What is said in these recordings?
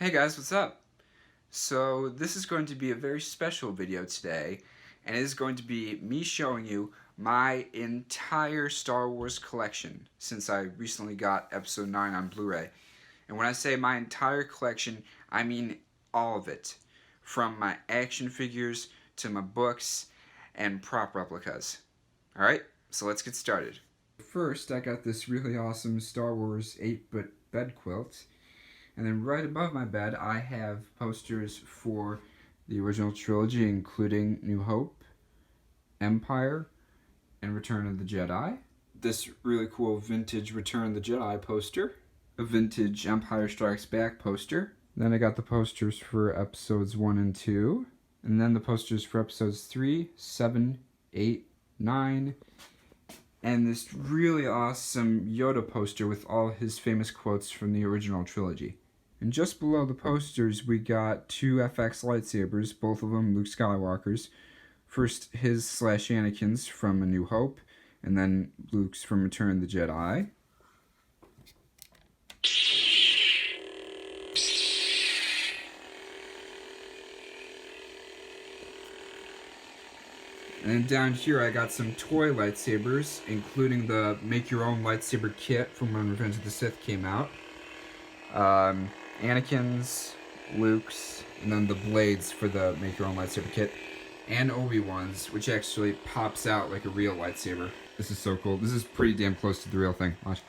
Hey guys, what's up? So this is going to be a very special video today, and it is going to be me showing you my entire Star Wars collection since I recently got Episode 9 on Blu-ray. And when I say my entire collection, I mean all of it. From my action figures to my books and prop replicas. Alright, so let's get started. First, I got this really awesome Star Wars 8-bit bed quilt. And then right above my bed, I have posters for the original trilogy, including New Hope, Empire, and Return of the Jedi. This really cool vintage Return of the Jedi poster. A vintage Empire Strikes Back poster. Then I got the posters for episodes 1 and 2. And then the posters for episodes 3, 7, 8, 9. And this really awesome Yoda poster with all his famous quotes from the original trilogy. And just below the posters, we got two FX lightsabers, both of them Luke Skywalker's. First, his/Anakin's from A New Hope, and then Luke's from Return of the Jedi. And then down here, I got some toy lightsabers, including the make-your-own lightsaber kit from when Revenge of the Sith came out. Anakin's, Luke's, and then the blades for the make-your-own lightsaber kit, and Obi-Wan's, which actually pops out like a real lightsaber. This is so cool. This is pretty damn close to the real thing. Watch.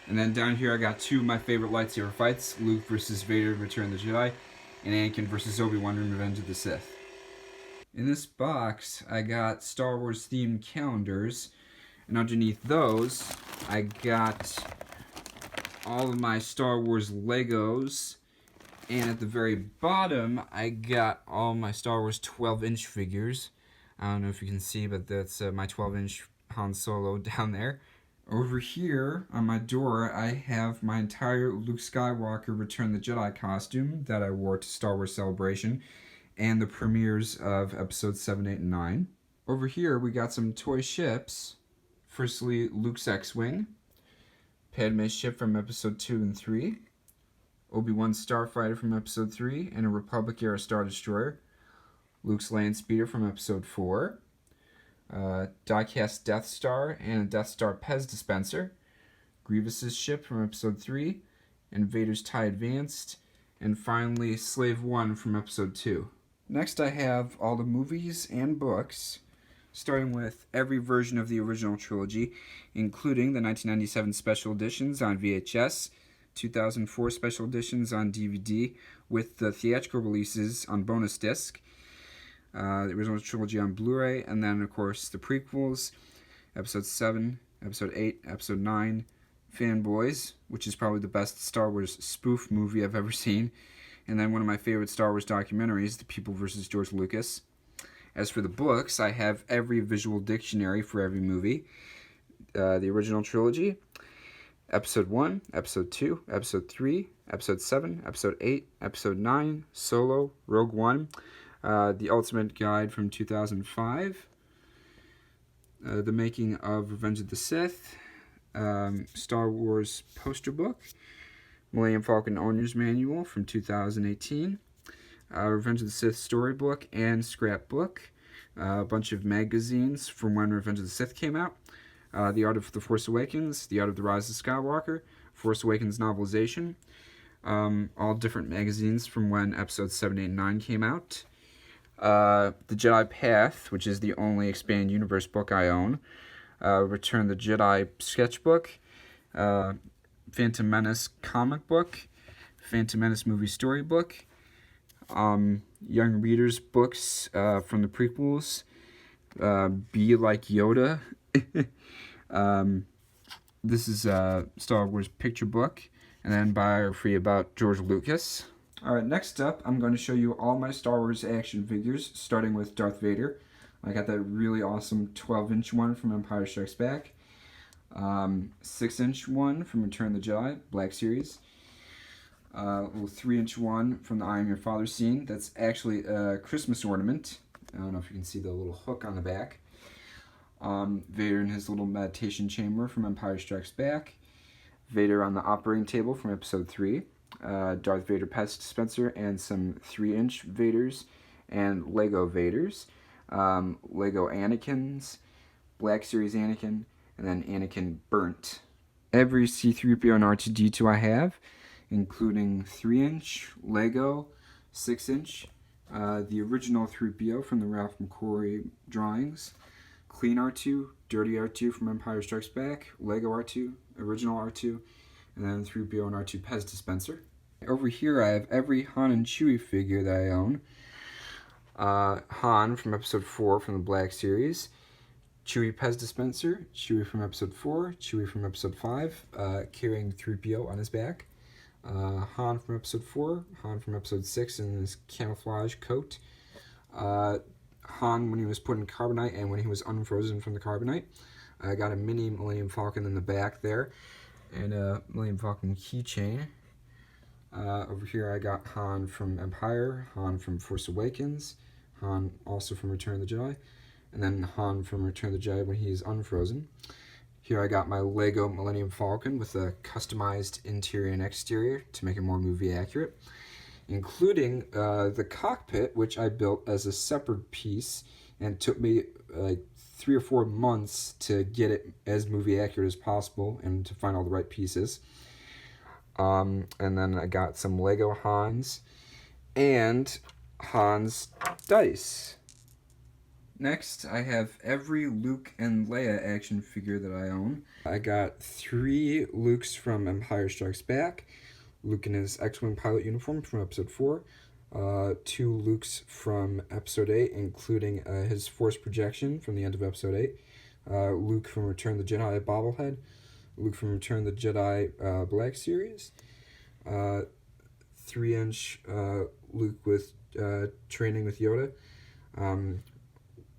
And then down here I got two of my favorite lightsaber fights, Luke versus Vader in Return of the Jedi, and Anakin versus Obi-Wan in Revenge of the Sith. In this box, I got Star Wars themed calendars, and underneath those, I got all of my Star Wars Legos, and at the very bottom, I got all my Star Wars 12-inch figures. I don't know if you can see, but that's my 12-inch Han Solo down there. Over here, on my door, I have my entire Luke Skywalker Return of the Jedi costume that I wore to Star Wars Celebration, and the premieres of episodes 7, 8, and 9. Over here, we got some toy ships. Firstly, Luke's X-Wing, Padme's ship from episode 2 and 3, Obi-Wan's Starfighter from episode 3, and a Republic-era Star Destroyer, Luke's Land Speeder from episode 4, die-cast Death Star and a Death Star Pez dispenser, Grievous's ship from episode 3, and Vader's TIE Advanced, and finally Slave 1 from episode 2. Next I have all the movies and books, starting with every version of the original trilogy, including the 1997 special editions on VHS, 2004 special editions on DVD, with the theatrical releases on bonus disc, the original trilogy on Blu-ray, and then of course the prequels, episode 7, episode 8, episode 9, Fanboys, which is probably the best Star Wars spoof movie I've ever seen, and then one of my favorite Star Wars documentaries, The People vs. George Lucas. As for the books, I have every visual dictionary for every movie. The original trilogy, Episode 1, Episode 2, Episode 3, Episode 7, Episode 8, Episode 9, Solo, Rogue One, The Ultimate Guide from 2005, The Making of Revenge of the Sith, Star Wars Poster Book, Millennium Falcon Owner's Manual from 2018, Revenge of the Sith Storybook and Scrapbook, a bunch of magazines from when Revenge of the Sith came out, The Art of the Force Awakens, The Art of the Rise of Skywalker, Force Awakens novelization, all different magazines from when episodes 7, 8, and 9 came out, The Jedi Path, which is the only Expanded Universe book I own, Return of the Jedi sketchbook, Phantom Menace comic book, Phantom Menace movie storybook, young readers books from the prequels, Be Like Yoda. This is a Star Wars picture book, and then biography about George Lucas. Alright, next up, I'm going to show you all my Star Wars action figures, starting with Darth Vader. I got that really awesome 12-inch one from Empire Strikes Back. 6-inch one from Return of the Jedi, Black Series. Little 3-inch one from the I Am Your Father scene. That's actually a Christmas ornament. I don't know if you can see the little hook on the back. Vader in his little meditation chamber from Empire Strikes Back, Vader on the operating table from Episode 3, Darth Vader Pez dispenser, and some 3-inch Vaders and Lego Vaders, Lego Anakins, Black Series Anakin, and then Anakin Burnt. Every C-3PO and R2-D2 I have, including 3-inch, Lego, 6-inch, the original 3PO from the Ralph McQuarrie drawings, clean R2, dirty R2 from Empire Strikes Back, Lego R2, original R2, and then 3PO and R2 Pez dispenser. Over here I have every Han and Chewie figure that I own. Han from Episode 4 from the Black Series, Chewie Pez dispenser, Chewie from Episode 4, Chewie from Episode 5, carrying 3PO on his back, Han from Episode 4, Han from Episode 6 in his camouflage coat, Han when he was put in carbonite and when he was unfrozen from the carbonite. I got a mini Millennium Falcon in the back there, and a Millennium Falcon keychain. Over here I got Han from Empire, Han from Force Awakens, Han also from Return of the Jedi, and then Han from Return of the Jedi when he's unfrozen. Here I got my Lego Millennium Falcon with a customized interior and exterior to make it more movie accurate, including the cockpit, which I built as a separate piece, and it took me like 3 or 4 months to get it as movie accurate as possible and to find all the right pieces. And then I got some Lego Hans and Hans dice. Next, I have every Luke and Leia action figure that I own. I got 3 Lukes from Empire Strikes Back, Luke in his X-Wing pilot uniform from Episode 4, 2 Lukes from Episode 8, including his Force projection from the end of Episode 8, Luke from Return of the Jedi bobblehead, Luke from Return of the Jedi Black Series, 3-inch Luke with training with Yoda,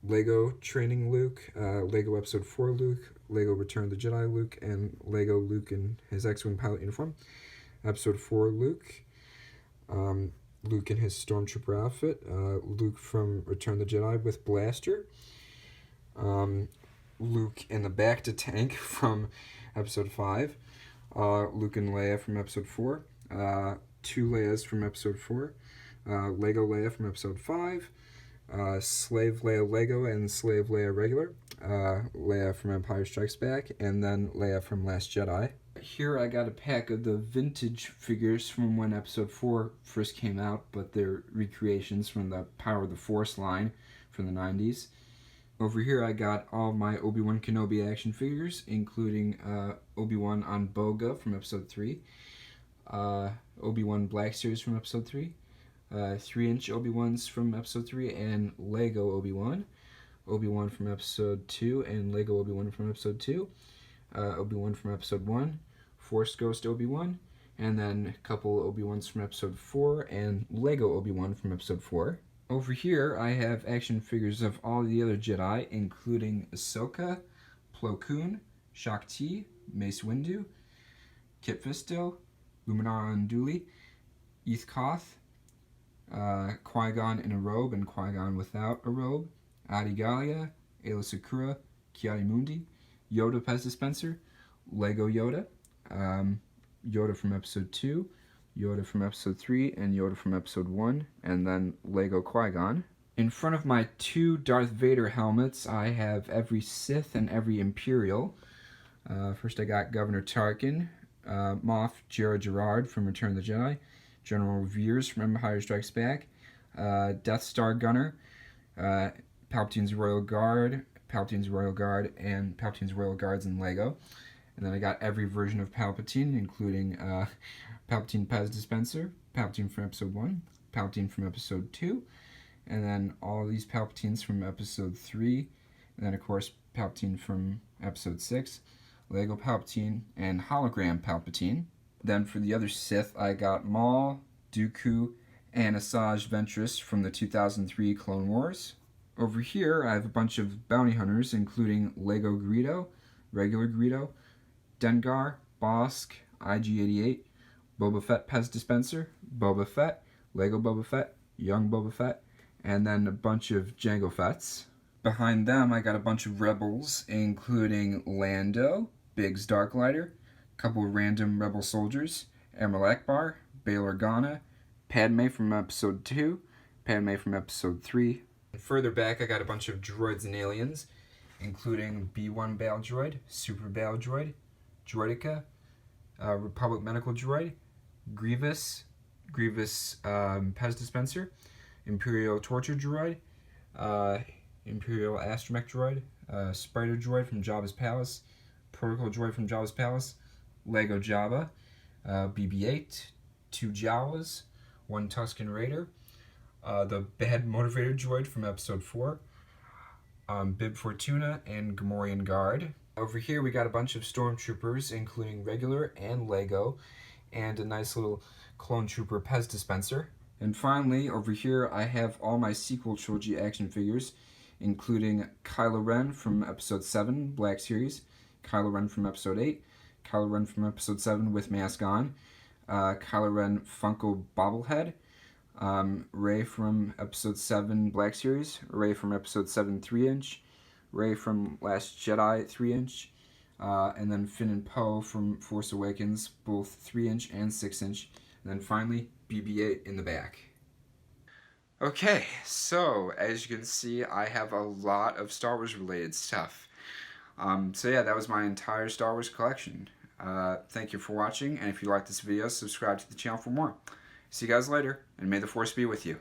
Lego Training Luke, Lego Episode 4 Luke, Lego Return of the Jedi Luke, and Lego Luke in his X-Wing pilot uniform, Episode 4 Luke, Luke in his Stormtrooper outfit, Luke from Return of the Jedi with blaster, Luke in the Bacta tank from Episode 5, Luke and Leia from Episode 4, 2 Leias from Episode 4, Lego Leia from Episode 5, Slave Leia Lego and Slave Leia regular, Leia from Empire Strikes Back, and then Leia from Last Jedi. Here I got a pack of the vintage figures from when Episode 4 first came out, but they're recreations from the Power of the Force line from the 90s. Over here I got all my Obi-Wan Kenobi action figures, including Obi-Wan on Boga from Episode 3, Obi-Wan Black Series from Episode 3, 3-inch Obi-Wans from Episode 3, and Lego Obi-Wan, Obi-Wan from Episode 2, and Lego Obi-Wan from Episode 2, Obi-Wan from Episode 1, Force Ghost Obi-Wan, and then a couple Obi-Wans from Episode 4, and Lego Obi-Wan from Episode 4. Over here, I have action figures of all the other Jedi, including Ahsoka, Plo Koon, Shakti, Mace Windu, Kit Fisto, Luminara Unduli, Eth Koth, Qui-Gon in a robe and Qui-Gon without a robe, Adi Gallia, Ayla Secura, Ki-Adi-Mundi, Yoda Pez dispenser, Lego Yoda, Yoda from Episode 2, Yoda from Episode 3, and Yoda from Episode 1, and then Lego Qui-Gon. In front of my 2 Darth Vader helmets, I have every Sith and every Imperial. First I got Governor Tarkin, Moff Jara Gerard from Return of the Jedi, General Veers from Empire Strikes Back, Death Star Gunner, Palpatine's Royal Guard, and Palpatine's Royal Guards in Lego. And then I got every version of Palpatine, including Palpatine Pez dispenser, Palpatine from Episode 1, Palpatine from Episode 2, and then all these Palpatines from Episode 3, and then of course Palpatine from Episode 6, Lego Palpatine, and Hologram Palpatine. Then for the other Sith, I got Maul, Dooku, and Asajj Ventress from the 2003 Clone Wars. Over here, I have a bunch of bounty hunters, including Lego Greedo, regular Greedo, Dengar, Bosk, IG-88, Boba Fett Pez dispenser, Boba Fett, Lego Boba Fett, Young Boba Fett, and then a bunch of Jango Fetts. Behind them, I got a bunch of Rebels, including Lando, Biggs Darklighter, a couple of random Rebel soldiers, Admiral Akbar, Bail Organa, Padme from Episode 2, Padme from Episode 3. And further back, I got a bunch of droids and aliens, including B-1 Battle Droid, Super Battle Droid, Droideka, Republic Medical Droid, Grievous Pez Dispenser, Imperial Torture Droid, Imperial Astromech Droid, Spider Droid from Jabba's Palace, Protocol Droid from Jabba's Palace, Lego Jabba, BB-8, 2 Jawas, 1 Tusken Raider, the Bad Motivator Droid from Episode 4, Bib Fortuna, and Gamorrean Guard. Over here we got a bunch of Stormtroopers, including regular and Lego, and a nice little Clone Trooper Pez dispenser. And finally, over here I have all my sequel trilogy action figures, including Kylo Ren from Episode 7, Black Series, Kylo Ren from Episode 8, Kylo Ren from Episode 7 with mask on, Kylo Ren Funko Bobblehead, Rey from Episode 7 Black Series, Rey from Episode 7 3-inch, Rey from Last Jedi 3-inch, and then Finn and Poe from Force Awakens, both 3-inch and 6-inch, and then finally BB-8 in the back. Okay, so as you can see, I have a lot of Star Wars related stuff. So yeah, that was my entire Star Wars collection. Thank you for watching, and if you like this video, subscribe to the channel for more. See you guys later, and may the Force be with you.